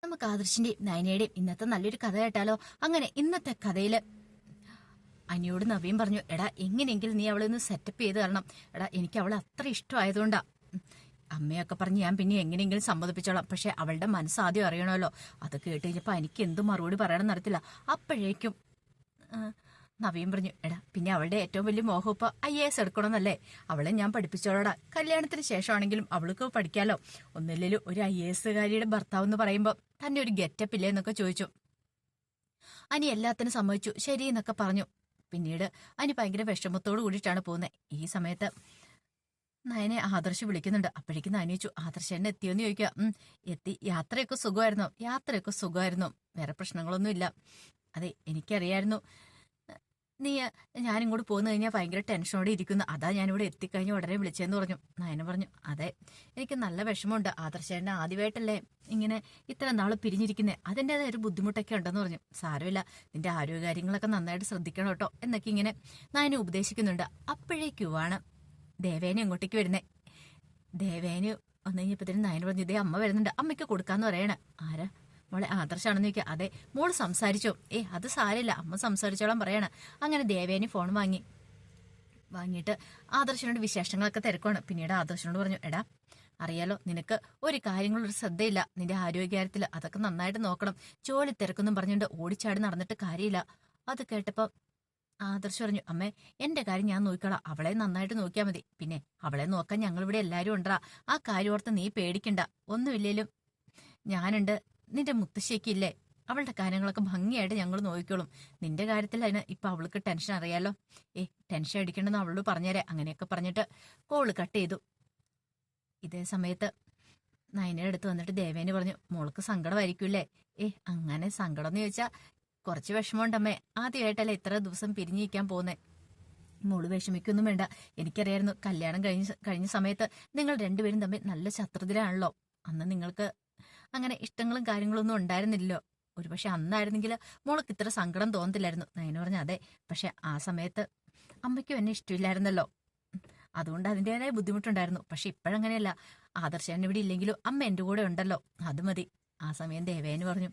നമുക്ക് ആദർശിന്റെയും നയനയുടെയും ഇന്നത്തെ നല്ലൊരു കഥ കേട്ടാലോ? അങ്ങനെ ഇന്നത്തെ കഥയില് അനിയോട് നവീൻ പറഞ്ഞു, എടാ എങ്ങനെയെങ്കിലും നീ അവളെ ഒന്ന് സെറ്റപ്പ് ചെയ്ത് തരണം. എടാ എനിക്ക് അവളെ അത്ര ഇഷ്ടമായതുകൊണ്ടാ. അമ്മയൊക്കെ പറഞ്ഞ് ഞാൻ പിന്നെ എങ്ങനെയെങ്കിലും സമ്മതിപ്പിച്ചോളാം. പക്ഷെ അവളുടെ മനസ്സ് ആദ്യം അറിയണമല്ലോ. അത് കേട്ട് കഴിഞ്ഞപ്പോ എനിക്ക് എന്ത് മറുപടി പറയണം നടത്തില്ല. അപ്പോഴേക്കും നവീൻ പറഞ്ഞു, എടാ പിന്നെ അവളുടെ ഏറ്റവും വലിയ മോഹം ഇപ്പൊ IAS എടുക്കണമെന്നല്ലേ? അവളെ ഞാൻ പഠിപ്പിച്ചോളടാ. കല്യാണത്തിന് ശേഷമാണെങ്കിലും അവൾക്ക് പഠിക്കാലോ. ഒന്നില്ലെങ്കിലും ഒരു IAS കാരിയുടെ ഭർത്താവ് എന്ന് പറയുമ്പോ തന്നെ ഒരു ഗെറ്റപ്പ് ഇല്ലേ എന്നൊക്കെ ചോദിച്ചു. അനി എല്ലാത്തിനും സമ്മതിച്ചു, ശരി എന്നൊക്കെ പറഞ്ഞു. പിന്നീട് അനി ഭയങ്കര വിഷമത്തോട് കൂടിയിട്ടാണ് പോകുന്നത്. ഈ സമയത്ത് നയനെ ആദർശ് വിളിക്കുന്നുണ്ട്. അപ്പോഴേക്കും നയനെ ചോദിച്ചു, ആദർശ് എന്നെ എത്തിയോന്ന് ചോദിക്കുക. എത്തി. യാത്രയൊക്കെ സുഖമായിരുന്നു. വേറെ പ്രശ്നങ്ങളൊന്നും ഇല്ല. അതെ എനിക്കറിയായിരുന്നു നീ ഞാനിങ്ങോട്ട് പോന്നു കഴിഞ്ഞാൽ ഭയങ്കര ടെൻഷനോടെ ഇരിക്കുന്നു. അതാ ഞാനിവിടെ എത്തിക്കഴിഞ്ഞ ഉടനെ വിളിച്ചെന്ന് പറഞ്ഞു. നയന പറഞ്ഞു, അതെ എനിക്ക് നല്ല വിഷമമുണ്ട്. ആദർശേട്ടനെ ആദ്യമായിട്ടല്ലേ ഇങ്ങനെ ഇത്ര നാള് പിരിഞ്ഞിരിക്കുന്നത്. അതിൻ്റെതായ ഒരു ബുദ്ധിമുട്ടൊക്കെ ഉണ്ടെന്ന് പറഞ്ഞു. സാരമില്ല, നിന്റെ ആരോഗ്യകാര്യങ്ങളൊക്കെ നന്നായിട്ട് ശ്രദ്ധിക്കണം കേട്ടോ എന്നൊക്കെ ഇങ്ങനെ നയനെ ഉപദേശിക്കുന്നുണ്ട്. അപ്പോഴേക്കുവാണ് ദേവേനെ അങ്ങോട്ടേക്ക് വരുന്നേ. ദേവേന് വന്നു കഴിഞ്ഞപ്പോഴത്തേനും നയന പറഞ്ഞു, ഇതേ അമ്മ വരുന്നുണ്ട്, അമ്മയ്ക്ക് കൊടുക്കാന്ന് പറയണേ. ആരാ മോളെ? ആദർശാണെന്ന് ചോദിക്കുക. അതെ. മോള് സംസാരിച്ചോ? അത് സാരമില്ല, അമ്മ സംസാരിച്ചോളാം പറയണ. അങ്ങനെ ദേവേനി ഫോൺ വാങ്ങിയിട്ട് ആദർശനോട് വിശേഷങ്ങളൊക്കെ തിരക്കുവാണ്. പിന്നീട് ആദർശനോട് പറഞ്ഞു, എടാ അറിയാലോ നിനക്ക് ഒരു കാര്യങ്ങളൊരു ശ്രദ്ധയില്ല നിന്റെ ആരോഗ്യകാര്യത്തിൽ, അതൊക്കെ നന്നായിട്ട് നോക്കണം. ജോലി തിരക്കൊന്നും പറഞ്ഞുകൊണ്ട് ഓടിച്ചാടി നടന്നിട്ട് കാര്യമില്ല. അത് കേട്ടപ്പോ ആദർശ് പറഞ്ഞു, അമ്മേ എന്റെ കാര്യം ഞാൻ നോക്കിക്കോളാം, അവളെ നന്നായിട്ട് നോക്കിയാൽ മതി. പിന്നെ അവളെ നോക്കാൻ ഞങ്ങളിവിടെ എല്ലാരും ഉണ്ടാ. ആ കാര്യം ഓർത്ത് നീ പേടിക്കണ്ട. ഒന്നുമില്ലേലും ഞാനുണ്ട്. നിന്റെ മുത്തശ്ശിക്കില്ലേ, അവളുടെ കാര്യങ്ങളൊക്കെ ഭംഗിയായിട്ട് ഞങ്ങൾ നോക്കിക്കോളും. നിന്റെ കാര്യത്തിൽ അതിന് ഇപ്പൊ അവൾക്ക് ടെൻഷൻ അറിയാലോ. ടെൻഷൻ അടിക്കണ്ടെന്ന് അവളോട് പറഞ്ഞേരെ. അങ്ങനെയൊക്കെ പറഞ്ഞിട്ട് കോള് കട്ട് ചെയ്തു. ഇതേ സമയത്ത് നയനയുടെ അടുത്ത് വന്നിട്ട് ദേവേന് പറഞ്ഞു, മോൾക്ക് സങ്കടമായിരിക്കൂല്ലേ? അങ്ങനെ സങ്കടം എന്ന് ചോദിച്ചാ കുറച്ച് വിഷമമുണ്ടമ്മേ. ആദ്യമായിട്ടല്ലേ ഇത്ര ദിവസം പിരിഞ്ഞിരിക്കാൻ പോകുന്നേ. മോള് വിഷമിക്കൊന്നും വേണ്ട. എനിക്കറിയായിരുന്നു കല്യാണം കഴിഞ്ഞ സമയത്ത് നിങ്ങൾ രണ്ടുപേരും തമ്മിൽ നല്ല ശത്രുതയിലാണല്ലോ. അന്ന് നിങ്ങൾക്ക് അങ്ങനെ ഇഷ്ടങ്ങളും കാര്യങ്ങളൊന്നും ഉണ്ടായിരുന്നില്ലല്ലോ. ഒരുപക്ഷെ അന്നായിരുന്നെങ്കിൽ മോൾക്ക് ഇത്ര സങ്കടം തോന്നത്തില്ലായിരുന്നു. നയന പറഞ്ഞു, അതെ പക്ഷെ ആ സമയത്ത് അമ്മയ്ക്കും എന്നെ ഇഷ്ടമില്ലായിരുന്നല്ലോ. അതുകൊണ്ട് അതിൻ്റെതായ ബുദ്ധിമുട്ടുണ്ടായിരുന്നു. പക്ഷെ ഇപ്പോഴങ്ങനെയല്ല. ആദർശൻ ഇവിടെ ഇല്ലെങ്കിലും അമ്മ എൻ്റെ കൂടെ ഉണ്ടല്ലോ, അത് മതി. ആ സമയം ദേവേന് പറഞ്ഞു,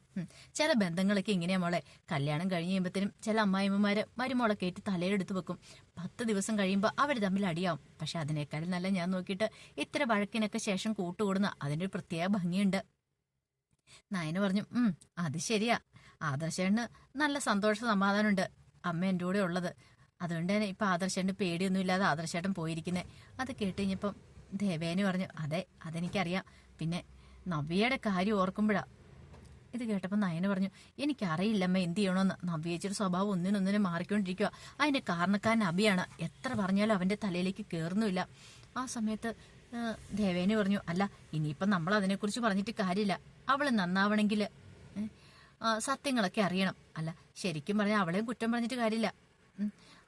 ചില ബന്ധങ്ങളൊക്കെ ഇങ്ങനെയാ മോളെ. കല്യാണം കഴിഞ്ഞ് കഴിയുമ്പോഴത്തേനും ചില അമ്മായിമ്മമാര് മരുമോളെ കയറ്റി തലയിലെടുത്ത് വെക്കും. 10 ദിവസം കഴിയുമ്പോൾ അവർ തമ്മിൽ അടിയാവും. പക്ഷെ അതിനേക്കാളും നല്ല ഞാൻ നോക്കിയിട്ട് ഇത്ര വഴക്കിനൊക്കെ ശേഷം കൂട്ടുകൂടുന്ന അതിൻ്റെ ഒരു പ്രത്യേക ഭംഗിയുണ്ട്. നയന പറഞ്ഞു, അത് ശരിയാ. ആദർശന് നല്ല സന്തോഷ സമാധാനമുണ്ട് അമ്മ എൻ്റെ കൂടെ ഉള്ളത്. അതുകൊണ്ട് തന്നെ ഇപ്പൊ ആദർശന് പേടിയൊന്നും ഇല്ലാതെ ആദർശേട്ടൻ പോയിരിക്കുന്നേ. അത് കേട്ട് കഴിഞ്ഞപ്പം ദേവേന് പറഞ്ഞു, അതെ അതെനിക്കറിയാം. പിന്നെ നവ്യയുടെ കാര്യം ഓർക്കുമ്പോഴാ. ഇത് കേട്ടപ്പോൾ നയന പറഞ്ഞു, എനിക്കറിയില്ലമ്മ എന്ത് ചെയ്യണമെന്ന്. നവ്യേച്ചിയുടെ സ്വഭാവം ഒന്നിനൊന്നിനും മാറിക്കൊണ്ടിരിക്കുക. അതിന്റെ കാരണക്കാരൻ അഭിയാണ്. എത്ര പറഞ്ഞാലും അവന്റെ തലയിലേക്ക് കയറുന്നുമില്ല. ആ സമയത്ത് ദേവേന് പറഞ്ഞു, അല്ല ഇനിയിപ്പം നമ്മൾ അതിനെക്കുറിച്ച് പറഞ്ഞിട്ട് കാര്യമില്ല. അവള് നന്നാവണമെങ്കിൽ സത്യങ്ങളൊക്കെ അറിയണം. അല്ല ശരിക്കും പറഞ്ഞാൽ അവളെയും കുറ്റം പറഞ്ഞിട്ട് കാര്യമില്ല.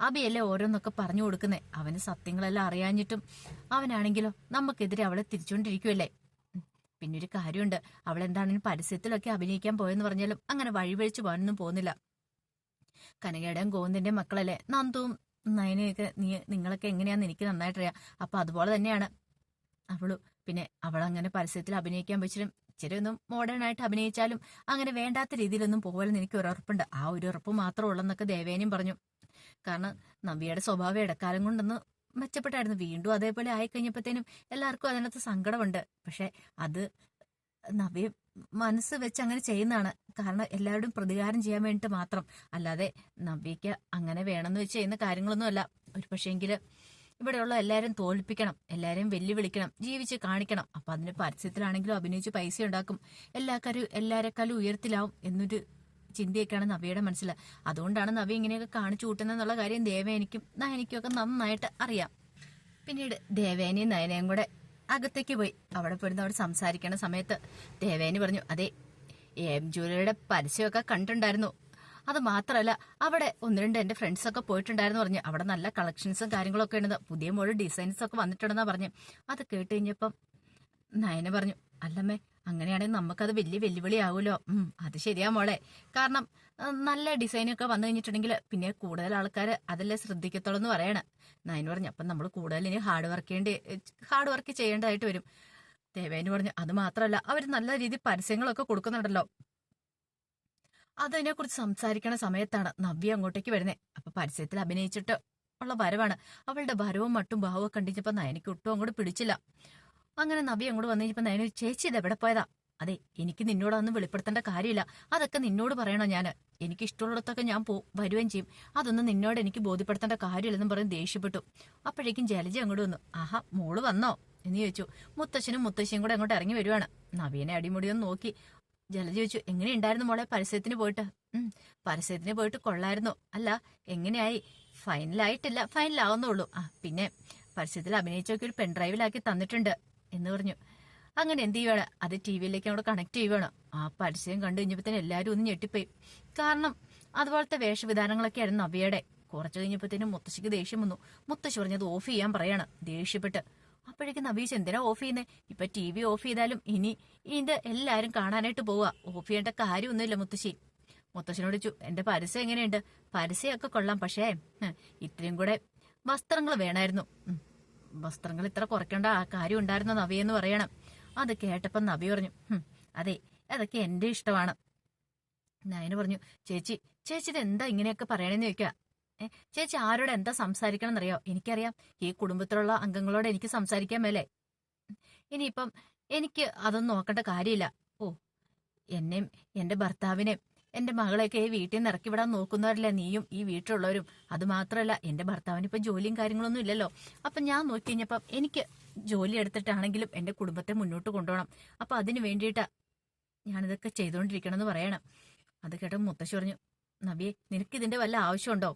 അബിയല്ലേ ഓരോന്നൊക്കെ പറഞ്ഞു കൊടുക്കുന്നേ. അവന് സത്യങ്ങളെല്ലാം അറിയാഞ്ഞിട്ടും അവനാണെങ്കിലോ നമുക്കെതിരെ അവളെ തിരിച്ചുകൊണ്ടിരിക്കുമല്ലേ. പിന്നെ ഒരു കാര്യമുണ്ട്, അവളെന്താണെങ്കിലും പരസ്യത്തിലൊക്കെ അഭിനയിക്കാൻ പോയെന്ന് പറഞ്ഞാലും അങ്ങനെ വഴിവഴിച്ചു പോകാനൊന്നും പോകുന്നില്ല. കനകയുടെയും ഗോവിന്ദന്റെയും മക്കളല്ലേ നന്ദുവും നയനയൊക്കെ. നിങ്ങളൊക്കെ എങ്ങനെയാന്ന് എനിക്ക് നന്നായിട്ടറിയാം. അപ്പൊ അതുപോലെ തന്നെയാണ് അവളു. പിന്നെ അവളങ്ങനെ പരസ്യത്തിൽ അഭിനയിക്കാൻ വെച്ചിട്ടും ഇച്ചിരി ഒന്നും മോഡേൺ ആയിട്ട് അഭിനയിച്ചാലും അങ്ങനെ വേണ്ടാത്ത രീതിയിലൊന്നും പോകലെന്ന് എനിക്ക് ഒരു ഉറപ്പുണ്ട്. ആ ഒരു ഉറപ്പ് മാത്രമേ ഉള്ളെന്നൊക്കെ ദേവേനയും പറഞ്ഞു. കാരണം നവ്യയുടെ സ്വഭാവം ഇടക്കാലം കൊണ്ടൊന്ന് മെച്ചപ്പെട്ടായിരുന്നു. വീണ്ടും അതേപോലെ ആയിക്കഴിഞ്ഞപ്പോഴത്തേനും എല്ലാവർക്കും അതിനകത്ത് സങ്കടമുണ്ട്. പക്ഷെ അത് നവ്യ മനസ്സ് വെച്ച് അങ്ങനെ ചെയ്യുന്നതാണ്. കാരണം എല്ലാവരും പ്രതികാരം ചെയ്യാൻ വേണ്ടിട്ട് മാത്രം. അല്ലാതെ നവ്യക്ക് അങ്ങനെ വേണമെന്ന് വെച്ച് ചെയ്യുന്ന കാര്യങ്ങളൊന്നും അല്ല. ഒരു പക്ഷേങ്കില് ഇവിടെയുള്ള എല്ലാവരും തോൽപ്പിക്കണം, എല്ലാവരെയും വെല്ലുവിളിക്കണം, ജീവിച്ച് കാണിക്കണം. അപ്പൊ അതിന് പരസ്യത്തിലാണെങ്കിലും അഭിനയിച്ച് പൈസ ഉണ്ടാക്കും, എല്ലാരെക്കാളും ഉയരത്തിലാവും എന്നൊരു ചിന്തയൊക്കെയാണ് നവ്യയുടെ മനസ്സിൽ. അതുകൊണ്ടാണ് നവ്യ ഇങ്ങനെയൊക്കെ കാണിച്ചു കൂട്ടുന്നതെന്നുള്ള കാര്യം ദേവേനിക്കും നയനിക്കും ഒക്കെ നന്നായിട്ട് അറിയാം. പിന്നീട് ദേവേനയും നയനയും കൂടെ അകത്തേക്ക് പോയി. അവിടെ പോയിരുന്ന് അവിടെ സംസാരിക്കണ സമയത്ത് ദേവേനി പറഞ്ഞു, അതെ ജൂലിയുടെ പരസ്യമൊക്കെ കണ്ടിട്ടുണ്ടായിരുന്നു. അത് മാത്രമല്ല അവിടെ 1-2 എന്റെ ഫ്രണ്ട്സ് ഒക്കെ പോയിട്ടുണ്ടായിരുന്നു പറഞ്ഞു. അവിടെ നല്ല കളക്ഷൻസും കാര്യങ്ങളൊക്കെ ഉണ്ട്, പുതിയ മോഡൽ ഡിസൈൻസ് ഒക്കെ വന്നിട്ടുണ്ടെന്നാ പറഞ്ഞു. അത് കേട്ട് കഴിഞ്ഞപ്പം നയന പറഞ്ഞു, അല്ലമ്മേ അങ്ങനെയാണെങ്കിൽ നമുക്കത് വലിയ വെല്ലുവിളി ആവുമല്ലോ. അത് ശരിയാ മോളെ. കാരണം നല്ല ഡിസൈനൊക്കെ വന്നു കഴിഞ്ഞിട്ടുണ്ടെങ്കിൽ പിന്നെ കൂടുതൽ ആൾക്കാർ അതല്ലേ ശ്രദ്ധിക്കത്തുള്ളൂ എന്ന് പറയണ. നയന പറഞ്ഞു, അപ്പം നമ്മൾ കൂടുതൽ ഇനി ഹാർഡ് വർക്ക് ചെയ്യേണ്ടതായിട്ട് വരും. ദേവേനി പറഞ്ഞു അത് മാത്രമല്ല അവര് നല്ല രീതിയിൽ പരസ്യങ്ങളൊക്കെ കൊടുക്കുന്നുണ്ടല്ലോ. അതിനെക്കുറിച്ച് സംസാരിക്കണ സമയത്താണ് നവ്യ അങ്ങോട്ടേക്ക് വരുന്നത്. അപ്പൊ പരസ്യത്തിൽ അഭിനയിച്ചിട്ട് ഉള്ള വരവാണ്. അവളുടെ വരവും മട്ടും ഭാവവും കണ്ടിച്ചപ്പോ നയനിക്ക് ഒട്ടും അങ്ങോട്ട് പിടിച്ചില്ല. അങ്ങനെ നവ്യ അങ്ങോട്ട് വന്നു കഴിഞ്ഞപ്പോ നയന ചേച്ചി ഇത് എവിടെ പോയതാ? അതെ, എനിക്ക് നിന്നോടൊന്നും വെളിപ്പെടുത്തേണ്ട കാര്യമില്ല. അതൊക്കെ നിന്നോട് പറയണോ ഞാന്? എനിക്ക് ഇഷ്ടമുള്ളിടത്തൊക്കെ ഞാൻ വരുകയും ചെയ്യും. അതൊന്നും നിന്നോട് എനിക്ക് ബോധ്യപ്പെടുത്തേണ്ട കാര്യമില്ലെന്നും പറഞ്ഞ് ദേഷ്യപ്പെട്ടു. അപ്പോഴേക്കും ജലജ അങ്ങോട്ട് വന്നു. ആഹാ, മോള് വന്നോ എന്ന് ചോദിച്ചു. മുത്തശ്ശനും മുത്തശ്ശിയും കൂടെ അങ്ങോട്ട് ഇറങ്ങി വരുവാണ്. നവ്യനെ അടിമുടിയൊന്ന് നോക്കി ജലജ ചോദിച്ചു, എങ്ങനെയുണ്ടായിരുന്നു മോളെ പരസ്യത്തിന് പോയിട്ട്? പരസ്യത്തിന് പോയിട്ട് കൊള്ളായിരുന്നു. അല്ല, എങ്ങനെയായി? ഫൈനലായിട്ടില്ല, ഫൈനലാവുന്നുള്ളൂ. പിന്നെ പരസ്യത്തിൽ അഭിനയിച്ചൊക്കെ ഒരു പെൻഡ്രൈവിലാക്കി തന്നിട്ടുണ്ട് എന്ന് പറഞ്ഞു. അങ്ങനെ എന്ത് ചെയ്യുവാണ്, അത് ടി വിയിലേക്ക് അവിടെ കണക്ട് ചെയ്യുവാണ്. ആ പരസ്യം കണ്ടു കഴിഞ്ഞപ്പോഴത്തേനും എല്ലാവരും ഒന്ന് ഞെട്ടിപ്പോയി. കാരണം അതുപോലത്തെ വേഷവിധാനങ്ങളൊക്കെ ആയിരുന്നു നവ്യയുടെ. കുറച്ചു കഴിഞ്ഞപ്പോഴത്തേനും മുത്തശ്ശിക്ക് ദേഷ്യം വന്നു. മുത്തശ്ശി പറഞ്ഞത് ഓഫ് ചെയ്യാൻ പറയാണ് ദേഷ്യപ്പെട്ട്. അപ്പോഴേക്കും നവീഷ് എന്തിനാ ഓഫ് ചെയ്യുന്നേ? ഇപ്പൊ ടി വി ഓഫ് ചെയ്താലും ഇനി ഇത് എല്ലാരും കാണാനായിട്ട് പോവാ. ഓഫ് ചെയ്യേണ്ട കാര്യമൊന്നുമില്ല മുത്തശ്ശി. മുത്തശ്ശനോട് ചോദിച്ചു, എന്റെ പരസ്യം എങ്ങനെയുണ്ട്? പരസ്യമൊക്കെ കൊള്ളാം, പക്ഷേ ഇത്രയും കൂടെ വസ്ത്രങ്ങൾ വേണമായിരുന്നു. വസ്ത്രങ്ങൾ ഇത്ര കുറയ്ക്കേണ്ട കാര്യം ഉണ്ടായിരുന്നു നവിയെന്ന് പറയണം. അത് കേട്ടപ്പം നവി പറഞ്ഞു, അതെ, അതൊക്കെ എന്റെ ഇഷ്ടമാണ്. നയന പറഞ്ഞു, ചേച്ചി ഇത് എന്താ ഇങ്ങനെയൊക്കെ പറയണെന്ന് ചോദിക്കുക. ചേച്ചി ആരോട് എന്താ സംസാരിക്കണം എന്നറിയോ? എനിക്കറിയാം, ഈ കുടുംബത്തിലുള്ള അംഗങ്ങളോട് എനിക്ക് സംസാരിക്കാൻ മേലെ. ഇനിയിപ്പം എനിക്ക് അതൊന്നും നോക്കേണ്ട കാര്യമില്ല. ഓ, എന്നെയും എന്റെ ഭർത്താവിനെയും എന്റെ മകളെയൊക്കെ ഈ വീട്ടിൽ നിന്ന് ഇറക്കി വിടാൻ നോക്കുന്നവരല്ലേ നീയും ഈ വീട്ടിലുള്ളവരും. അത് മാത്രമല്ല, എന്റെ ഭർത്താവിന് ഇപ്പൊ ജോലിയും കാര്യങ്ങളൊന്നും ഇല്ലല്ലോ. അപ്പൊ ഞാൻ നോക്കി കഴിഞ്ഞപ്പം എനിക്ക് ജോലി എടുത്തിട്ടാണെങ്കിലും എന്റെ കുടുംബത്തെ മുന്നോട്ട് കൊണ്ടുപോകണം. അപ്പൊ അതിന് വേണ്ടിയിട്ടാ ഞാനിതൊക്കെ ചെയ്തുകൊണ്ടിരിക്കണം എന്ന് പറയണം. അത് കേട്ട മുത്തശ്ശി പറഞ്ഞു, നബിയെ, നിനക്ക് ഇതിന്റെ വല്ല ആവശ്യമുണ്ടോ?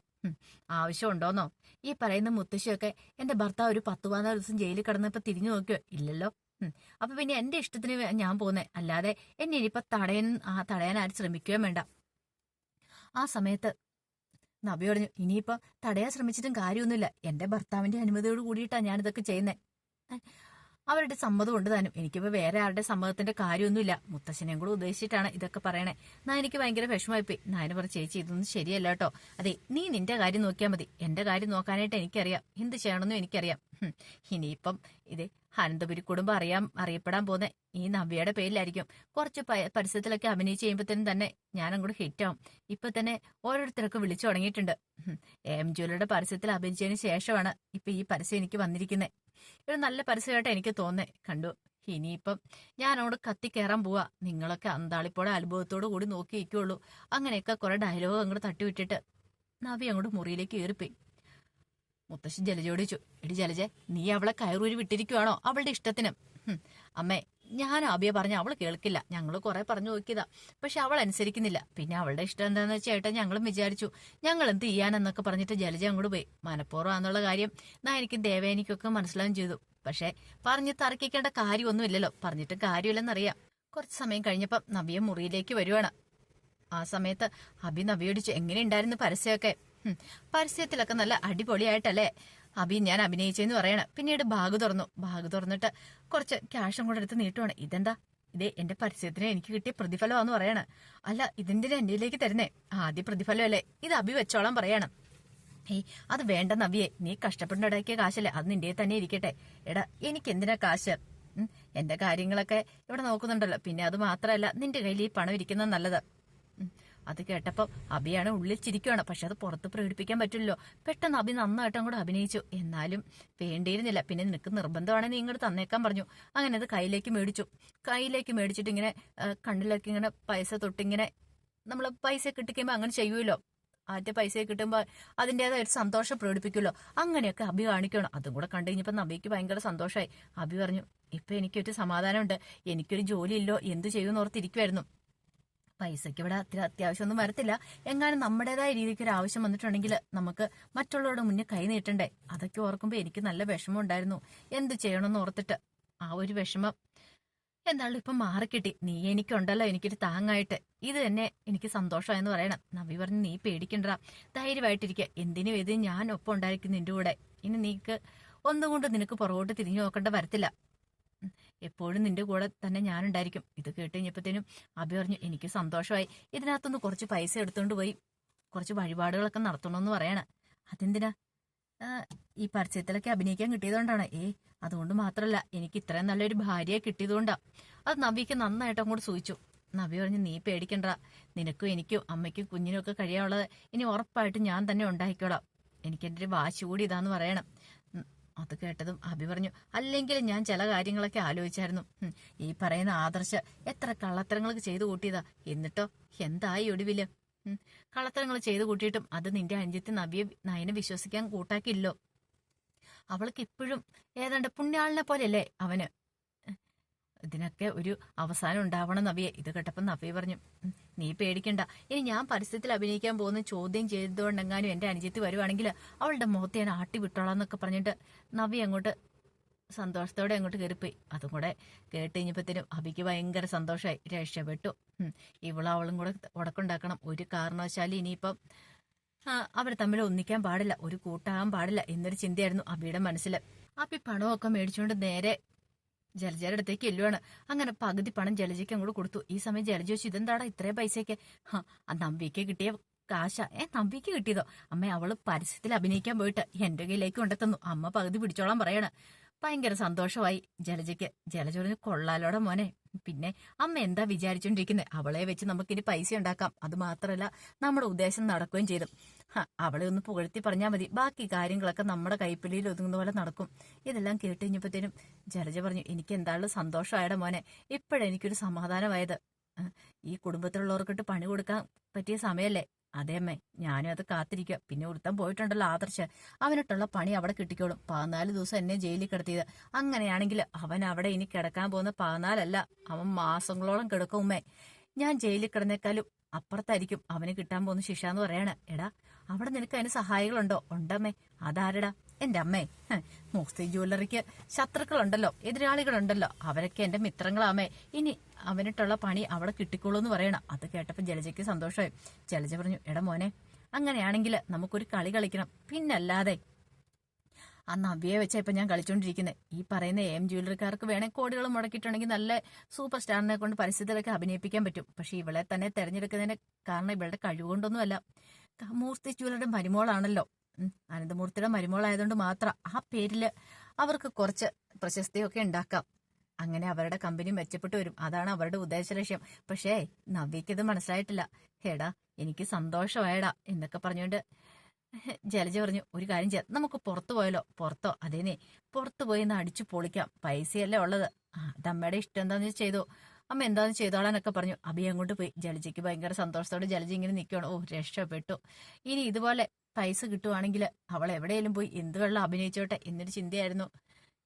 ആവശ്യമുണ്ടോന്നോ? ഈ പറയുന്ന മുത്തശ്ശിയൊക്കെ എന്റെ ഭർത്താവ് ഒരു 10-14 ദിവസം ജയിലിൽ കിടന്നപ്പോ തിരിഞ്ഞു നോക്കിയോ? ഇല്ലല്ലോ. അപ്പൊ പിന്നെ എന്റെ ഇഷ്ടത്തിന് ഞാൻ പോന്നേ, അല്ലാതെ എന്നെ ഇനിയിപ്പൊ തടയാൻ ആരും ശ്രമിക്കുകയും വേണ്ട. ആ സമയത്ത് നബി പറഞ്ഞു, ഇനിയിപ്പൊ തടയാൻ ശ്രമിച്ചിട്ടും കാര്യമൊന്നുമില്ല. എന്റെ ഭർത്താവിന്റെ അനുമതിയോട് കൂടിയിട്ടാ ഞാനിതൊക്കെ ചെയ്യുന്നേ. അവരുടെ സമ്മതം ഉണ്ട് താനും. എനിക്കിപ്പോ വേറെ ആരുടെ സമ്മതത്തിന്റെ കാര്യമൊന്നുമില്ല. മുത്തശ്ശനെയും കൂടെ ഉദ്ദേശിച്ചിട്ടാണ് ഇതൊക്കെ പറയണേ. എനിക്ക് ഭയങ്കര വിഷമമായിപ്പോയി. നായന പറഞ്ഞു, ചേച്ചി ഇതൊന്നും ശരിയല്ല കേട്ടോ. അതെ, നീ നിന്റെ കാര്യം നോക്കിയാൽ മതി. എന്റെ കാര്യം നോക്കാനായിട്ട് എനിക്കറിയാം. എന്ത് ചെയ്യണമെന്നും എനിക്കറിയാം. ഇനിയിപ്പം ഇത് അനന്തപുരി കുടുംബം അറിയപ്പെടാൻ പോകുന്ന ഈ നവ്യയുടെ പേരിലായിരിക്കും. കുറച്ച് പരസ്യത്തിലൊക്കെ അഭിനയിച്ച് കഴിയുമ്പോഴത്തേനും തന്നെ ഞാൻ അങ്ങോട്ട് ഹിറ്റാവും. ഇപ്പൊ തന്നെ ഓരോരുത്തരൊക്കെ വിളിച്ചു തുടങ്ങിയിട്ടുണ്ട്. എം ജുവലറിയുടെ പരസ്യത്തിൽ അഭിനയിച്ചതിന് ശേഷമാണ് ഇപ്പൊ ഈ പരസ്യം എനിക്ക് വന്നിരിക്കുന്നത്. ഒരു നല്ല പരസ്യമായിട്ട് എനിക്ക് തോന്നേ കണ്ടു. ഇനിയിപ്പം ഞാൻ അങ്ങോട്ട് കത്തിക്കയറാൻ പോവാ. നിങ്ങളൊക്കെ അന്താളിപ്പോടെ അനുഭവത്തോടു കൂടി നോക്കി ഇരിക്കുള്ളൂ. അങ്ങനെയൊക്കെ കുറെ ഡയലോഗ് അങ്ങോട്ട് തട്ടിവിട്ടിട്ട് നവി അങ്ങോട്ട് മുറിയിലേക്ക് കയറിപ്പോയി. മുത്തശ്ശി ജലജയോട് ചോദിച്ചു, എടി ജലജ, നീ അവളെ കയറൂരി വിട്ടിരിക്കുവാണോ അവളുടെ ഇഷ്ടത്തിന്? അമ്മേ, ഞാൻ ആബിയെ പറഞ്ഞ അവള് കേൾക്കില്ല. ഞങ്ങള് കുറെ പറഞ്ഞു നോക്കിയതാ, പക്ഷെ അവൾ അനുസരിക്കുന്നില്ല. പിന്നെ അവളുടെ ഇഷ്ടം എന്താന്ന് വെച്ചായിട്ട് ഞങ്ങളും വിചാരിച്ചു. ഞങ്ങൾ എന്ത് ചെയ്യാനെന്നൊക്കെ പറഞ്ഞിട്ട് ജലജ അങ്ങോട്ട് പോയി. മനഃപൂർവ്വമാണെന്നുള്ള കാര്യം എനിക്കും ദേവേനിക്കൊക്കെ മനസ്സിലാവും ചെയ്തു. പക്ഷെ പറഞ്ഞ് തർക്കിക്കേണ്ട കാര്യമൊന്നുമില്ലല്ലോ. പറഞ്ഞിട്ട് കാര്യമില്ലെന്നറിയാം. കുറച്ച് സമയം കഴിഞ്ഞപ്പം നവിയെ മുറിയിലേക്ക് വരുവാണ്. ആ സമയത്ത് അബി നവിയോടിച്ചു, എങ്ങനെയുണ്ടായിരുന്നു പരസ്യമൊക്കെ? പരസ്യത്തിലൊക്കെ നല്ല അടിപൊളിയായിട്ടല്ലേ അബി ഞാൻ അഭിനയിച്ചെന്ന് പറയണ. പിന്നീട് ബാഗ് തുറന്നിട്ട് കുറച്ച് ക്യാഷും കൂടെ എടുത്ത് നീട്ടുവാണ്. ഇതെന്താ? ഇതേ എന്റെ പരസ്യത്തിന് എനിക്ക് കിട്ടിയ പ്രതിഫലമാന്ന് പറയണ. അല്ല, ഇതിന്റെ എന്റെയിലേക്ക് തരുന്നേ ആദ്യ പ്രതിഫലം അല്ലേ? ഇത് അബി വെച്ചോളാൻ പറയണം. അത് വേണ്ട നവിയെ, നീ കഷ്ടപ്പെട്ടുണ്ടാക്കിയ കാശല്ലേ, അത് നിന്റെ തന്നെ ഇരിക്കട്ടെ. എടാ, എനിക്ക് എന്തിനാ കാശ്? എന്റെ കാര്യങ്ങളൊക്കെ ഇവിടെ നോക്കുന്നുണ്ടല്ലോ. പിന്നെ അത് മാത്രമല്ല, നിന്റെ കയ്യിൽ ഈ പണം ഇരിക്കുന്നത് നല്ലത്. അത് കേട്ടപ്പോ അബിയാണ് ഉള്ളിൽ ചിരിക്കുവാണ്. പക്ഷെ അത് പുറത്ത് പ്രകടിപ്പിക്കാൻ പറ്റില്ലല്ലോ. പെട്ടെന്ന് അബി നന്നായിട്ട് അങ്ങോട്ട് അഭിനയിച്ചു. എന്നാലും വേണ്ടിയിരുന്നില്ല. പിന്നെ നിനക്ക് നിർബന്ധമാണെങ്കിൽ നീ ഇങ്ങോട്ട് തന്നേക്കാൻ പറഞ്ഞു. അങ്ങനെ അത് കയ്യിലേക്ക് മേടിച്ചിട്ട് ഇങ്ങനെ കണ്ണിലേക്ക് ഇങ്ങനെ പൈസ തൊട്ടിങ്ങനെ നമ്മള് പൈസ കിട്ടിക്കുമ്പോ അങ്ങനെ ചെയ്യുമല്ലോ. ആദ്യ പൈസ കിട്ടുമ്പോ അതിൻ്റെതായ ഒരു സന്തോഷം പ്രകടിപ്പിക്കുമല്ലോ. അങ്ങനെയൊക്കെ അബി കാണിക്കണം. അതും കൂടെ കണ്ടു കഴിഞ്ഞപ്പോ നബിക്ക് ഭയങ്കര സന്തോഷമായി. അബി പറഞ്ഞു, ഇപ്പൊ എനിക്കൊരു സമാധാനമുണ്ട്. എനിക്കൊരു ജോലിയില്ലോ, എന്ത് ചെയ്യുമെന്ന് ഓർത്തിരിക്കുമായിരുന്നു. പൈസയ്ക്ക് ഇവിടെ അത്യാവശ്യമൊന്നും വരത്തില്ല. എങ്ങാനും നമ്മുടേതായ രീതിക്ക് ഒരു ആവശ്യം വന്നിട്ടുണ്ടെങ്കിൽ നമുക്ക് മറ്റുള്ളവരുടെ മുന്നിൽ കൈ നീട്ടണ്ടേ? അതൊക്കെ ഓർക്കുമ്പോ എനിക്ക് നല്ല വിഷമം ഉണ്ടായിരുന്നു. എന്ത് ചെയ്യണമെന്ന് ഓർത്തിട്ട് ആ ഒരു വിഷമം എന്തായാലും ഇപ്പൊ മാറിക്കിട്ടി. നീ എനിക്കുണ്ടല്ലോ, എനിക്കൊരു താങ്ങായിട്ട്. ഇത് തന്നെ എനിക്ക് സന്തോഷമായെന്ന് പറയണം. നവി പറഞ്ഞു, നീ പേടിക്കണ്ട, ധൈര്യമായിട്ടിരിക്കുക. എന്തിനും ഏത് ഞാൻ ഒപ്പം ഉണ്ടായിരിക്കും നിന്റെ കൂടെ. ഇനി നീക്ക് ഒന്നുകൊണ്ട് നിനക്ക് പുറകോട്ട് തിരിഞ്ഞു നോക്കേണ്ട വരത്തില്ല. എപ്പോഴും നിന്റെ കൂടെ തന്നെ ഞാനുണ്ടായിരിക്കും. ഇത് കേട്ട് കഴിഞ്ഞപ്പോഴത്തേനും അബി പറഞ്ഞു, എനിക്ക് സന്തോഷമായി. ഇതിനകത്തുനിന്ന് കുറച്ച് പൈസ എടുത്തോണ്ട് പോയി കുറച്ച് വഴിപാടുകളൊക്കെ നടത്തണമെന്ന് പറയണ. അതെന്തിനാ? ആ, ഈ പരസ്യത്തിലൊക്കെ അഭിനയിക്കാൻ കിട്ടിയതുകൊണ്ടാണ്. അതുകൊണ്ട് മാത്രമല്ല, എനിക്ക് ഇത്രയും നല്ലൊരു ഭാര്യയെ കിട്ടിയതുകൊണ്ടാ. അത് നവിക്ക് നന്നായിട്ട് അങ്ങോട്ട് സൂചിച്ചു. നവി പറഞ്ഞു, നീ പേടിക്കണ്ട, നിനക്കും എനിക്കും അമ്മയ്ക്കും കുഞ്ഞിനും ഒക്കെ കഴിയാനുള്ളത് ഇനി ഉറപ്പായിട്ട് ഞാൻ തന്നെ ഉണ്ടാക്കിക്കോളാം. എനിക്ക് എൻ്റെ ഒരു വാശി കൂടി ഇതാന്ന് പറയണം. അത് കേട്ടതും അഭി പറഞ്ഞു, അല്ലെങ്കിൽ ഞാൻ ചില കാര്യങ്ങളൊക്കെ ആലോചിച്ചായിരുന്നു. ഈ പറയുന്ന ആദർശ് എത്ര കള്ളത്തരങ്ങളൊക്കെ ചെയ്തു കൂട്ടിയതാ. എന്നിട്ടോ എന്തായി ഒടുവില്? കള്ളത്തരങ്ങൾ ചെയ്തു കൂട്ടിയിട്ടും അത് നിന്റെ അനുജത്തി നയനെ വിശ്വസിക്കാൻ കൂട്ടാക്കില്ലോ. അവൾക്ക് ഇപ്പോഴും ഏതാണ്ട് പുണ്യാളിനെ പോലെയല്ലേ അവന്. ഇതിനൊക്കെ ഒരു അവസാനം ഉണ്ടാവണം നവിയെ. ഇത് കേട്ടപ്പോൾ നവി പറഞ്ഞു, നീ പേടിക്കണ്ട, ഇനി ഞാൻ പരസ്യത്തിൽ അഭിനയിക്കാൻ പോകുന്ന ചോദ്യം ചെയ്തുകൊണ്ടെങ്ങാനും എന്റെ അനുജത്തി വരുവാണെങ്കിൽ അവളുടെ മുഖത്ത് ഞാൻ ആട്ടി വിട്ടോളാന്നൊക്കെ പറഞ്ഞിട്ട് നവി അങ്ങോട്ട് സന്തോഷത്തോടെ അങ്ങോട്ട് കയറിപ്പോയി. അതും കൂടെ കേട്ട് കഴിഞ്ഞപ്പോഴത്തേനും അഭിക്ക് ഭയങ്കര സന്തോഷമായി. രക്ഷപ്പെട്ടു. അവളും കൂടെ ഉടക്കുണ്ടാക്കണം. ഒരു കാരണവശാലും ഇനിയിപ്പം അവർ തമ്മിൽ ഒന്നിക്കാൻ പാടില്ല, ഒരു കൂട്ടാകാൻ പാടില്ല എന്നൊരു ചിന്തയായിരുന്നു അഭിയുടെ മനസ്സിൽ. അഭി പണമൊക്കെ മേടിച്ചുകൊണ്ട് നേരെ ജലജയുടെ അടുത്തേക്ക് എല്ലുവാണ്. അങ്ങനെ പകുതി പണം ജലജയ്ക്ക് അങ്ങോട്ട് കൊടുത്തു. ഈ സമയം ജലജ വെച്ചു, ഇതെന്താടാ ഇത്രയും പൈസയൊക്കെ? ആ നമ്പിക്ക് കിട്ടിയ കാശ. നമ്പിക്ക് കിട്ടിയതോ? അമ്മ അവള് പരസ്യത്തിൽ അഭിനയിക്കാൻ പോയിട്ട് എന്റെ കയ്യിലേക്ക് കൊണ്ടെത്തുന്നു. അമ്മ പകുതി പിടിച്ചോളാൻ പറയണ. ഭയങ്കര സന്തോഷമായി ജലജയ്ക്ക്. ജലജ പറഞ്ഞു, കൊള്ളാലോടെ മോനെ. പിന്നെ അമ്മ എന്താ വിചാരിച്ചോണ്ടിരിക്കുന്നത്? അവളെ വെച്ച് നമുക്കിനി പൈസ ഉണ്ടാക്കാം. അത് മാത്രമല്ല നമ്മുടെ ഉദ്ദേശം നടക്കുകയും ചെയ്തു. അവളെ ഒന്ന് പുകഴ്ത്തി പറഞ്ഞാൽ മതി, ബാക്കി കാര്യങ്ങളൊക്കെ നമ്മുടെ കൈപ്പിടിയിൽ ഒതുങ്ങുന്ന പോലെ നടക്കും. ഇതെല്ലാം കേട്ട് കഴിഞ്ഞപ്പോഴത്തേനും ജലജ പറഞ്ഞു, എനിക്ക് എന്തായാലും സന്തോഷമായടെ മോനെ. ഇപ്പോഴെനിക്കൊരു സമാധാനമായത്. ഈ കുടുംബത്തിലുള്ളവർക്കിട്ട് പണി കൊടുക്കാൻ പറ്റിയ സമയല്ലേ? അതേ അമ്മേ, ഞാനും അത് കാത്തിരിക്കുക. പിന്നെ ഒരുത്തം പോയിട്ടുണ്ടല്ലോ ആദർശ്, അവനിട്ടുള്ള പണി അവിടെ കിട്ടിക്കോളും. 14 ദിവസം എന്നെ ജയിലിൽ കിടത്തിയത്. അങ്ങനെയാണെങ്കിൽ അവൻ അവിടെ ഇനി കിടക്കാൻ പോകുന്ന 14 അവൻ മാസങ്ങളോളം കിടക്കും ഉമ്മേ. ഞാൻ ജയിലിൽ കിടന്നേക്കാളും അപ്പുറത്തായിരിക്കും അവന് കിട്ടാൻ പോകുന്ന ശിക്ഷ എന്ന് പറയണ. എടാ, അവിടെ നിനക്ക് അതിന് സഹായികളുണ്ടോ? ഉണ്ടമ്മേ. അതാരടാ? എന്റെ അമ്മേ. മോസ്തി ജ്വല്ലറിക്ക് ശത്രുക്കളുണ്ടല്ലോ, എതിരാളികളുണ്ടല്ലോ, അവരൊക്കെ എന്റെ മിത്രങ്ങളാമേ. ഇനി അവനിട്ടുള്ള പണി അവിടെ കിട്ടിക്കോളൂ എന്ന് പറയണം. അത് കേട്ടപ്പോൾ ജലജയ്ക്ക് സന്തോഷമായി. ജലജ പറഞ്ഞു, എടാ മോനെ, അങ്ങനെയാണെങ്കിൽ നമുക്കൊരു കളി കളിക്കണം. പിന്നല്ലാതെ ആ നവ്യയെ വെച്ചാ ഇപ്പൊ ഞാൻ കളിച്ചോണ്ടിരിക്കുന്നത്. ഈ പറയുന്ന ജ്വല്ലറിക്കാർക്ക് വേണേ കോടികൾ മുടക്കിയിട്ടുണ്ടെങ്കിൽ നല്ല സൂപ്പർ സ്റ്റാറിനെ കൊണ്ട് പരസ്യത്തിലൊക്കെ അഭിനയിപ്പിക്കാൻ പറ്റും. പക്ഷെ ഇവളെ തന്നെ തെരഞ്ഞെടുക്കുന്നതിന് കാരണം ഇവളുടെ കഴിവുകൊണ്ടൊന്നുമല്ല. മൂർത്തി ജ്വല്ലറിയുടെ മരുമോളാണല്ലോ. അനന്തമൂർത്തിയുടെ മരുമോളായതുകൊണ്ട് മാത്രം ആ പേരില് അവർക്ക് കുറച്ച് പ്രശസ്തിയൊക്കെ ഉണ്ടാക്കാം. അങ്ങനെ അവരുടെ കമ്പനി മെച്ചപ്പെട്ടു വരും. അതാണ് അവരുടെ ഉദ്ദേശ ലക്ഷ്യം. പക്ഷേ നവ്യക്കത് മനസ്സിലായിട്ടില്ല. ഹേടാ, എനിക്ക് സന്തോഷമായടാ എന്നൊക്കെ പറഞ്ഞുകൊണ്ട് ജലജ പറഞ്ഞു, ഒരു കാര്യം ചെയ്യാം, നമുക്ക് പുറത്തു പോയല്ലോ. പുറത്തോ? അതേനെ, പുറത്തു പോയി ഒന്ന് അടിച്ചു പൊളിക്കാം. പൈസയല്ലേ ഉള്ളത്. അത് അമ്മയുടെ ഇഷ്ടം എന്താന്ന് ചെയ്തോ, അമ്മ എന്താന്ന് ചെയ്തോളാനൊക്കെ പറഞ്ഞു. അഭി അങ്ങോട്ട് പോയി. ജലജയ്ക്ക് ഭയങ്കര സന്തോഷത്തോടെ ജലജ ഇങ്ങനെ നിൽക്കണം. രക്ഷപ്പെട്ടു. ഇനി ഇതുപോലെ പൈസ കിട്ടുവാണെങ്കിൽ അവൾ എവിടെയെങ്കിലും പോയി എന്ത് വെള്ളം അഭിനയിച്ചോട്ടെ എന്നൊരു ചിന്തയായിരുന്നു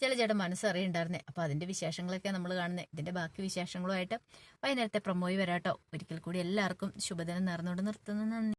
ജലജയുടെ മനസ്സറിയുണ്ടായിരുന്നേ. അപ്പൊ അതിന്റെ വിശേഷങ്ങളൊക്കെ നമ്മൾ കാണുന്നത്. ഇതിന്റെ ബാക്കി വിശേഷങ്ങളുമായിട്ട് വൈകുന്നേരത്തെ പ്രൊമോയി വരാട്ടോ. ഒരിക്കൽ കൂടി എല്ലാവർക്കും ശുഭദിനം നേർന്നുകൊണ്ട് നിർത്തുന്നു. നന്ദി.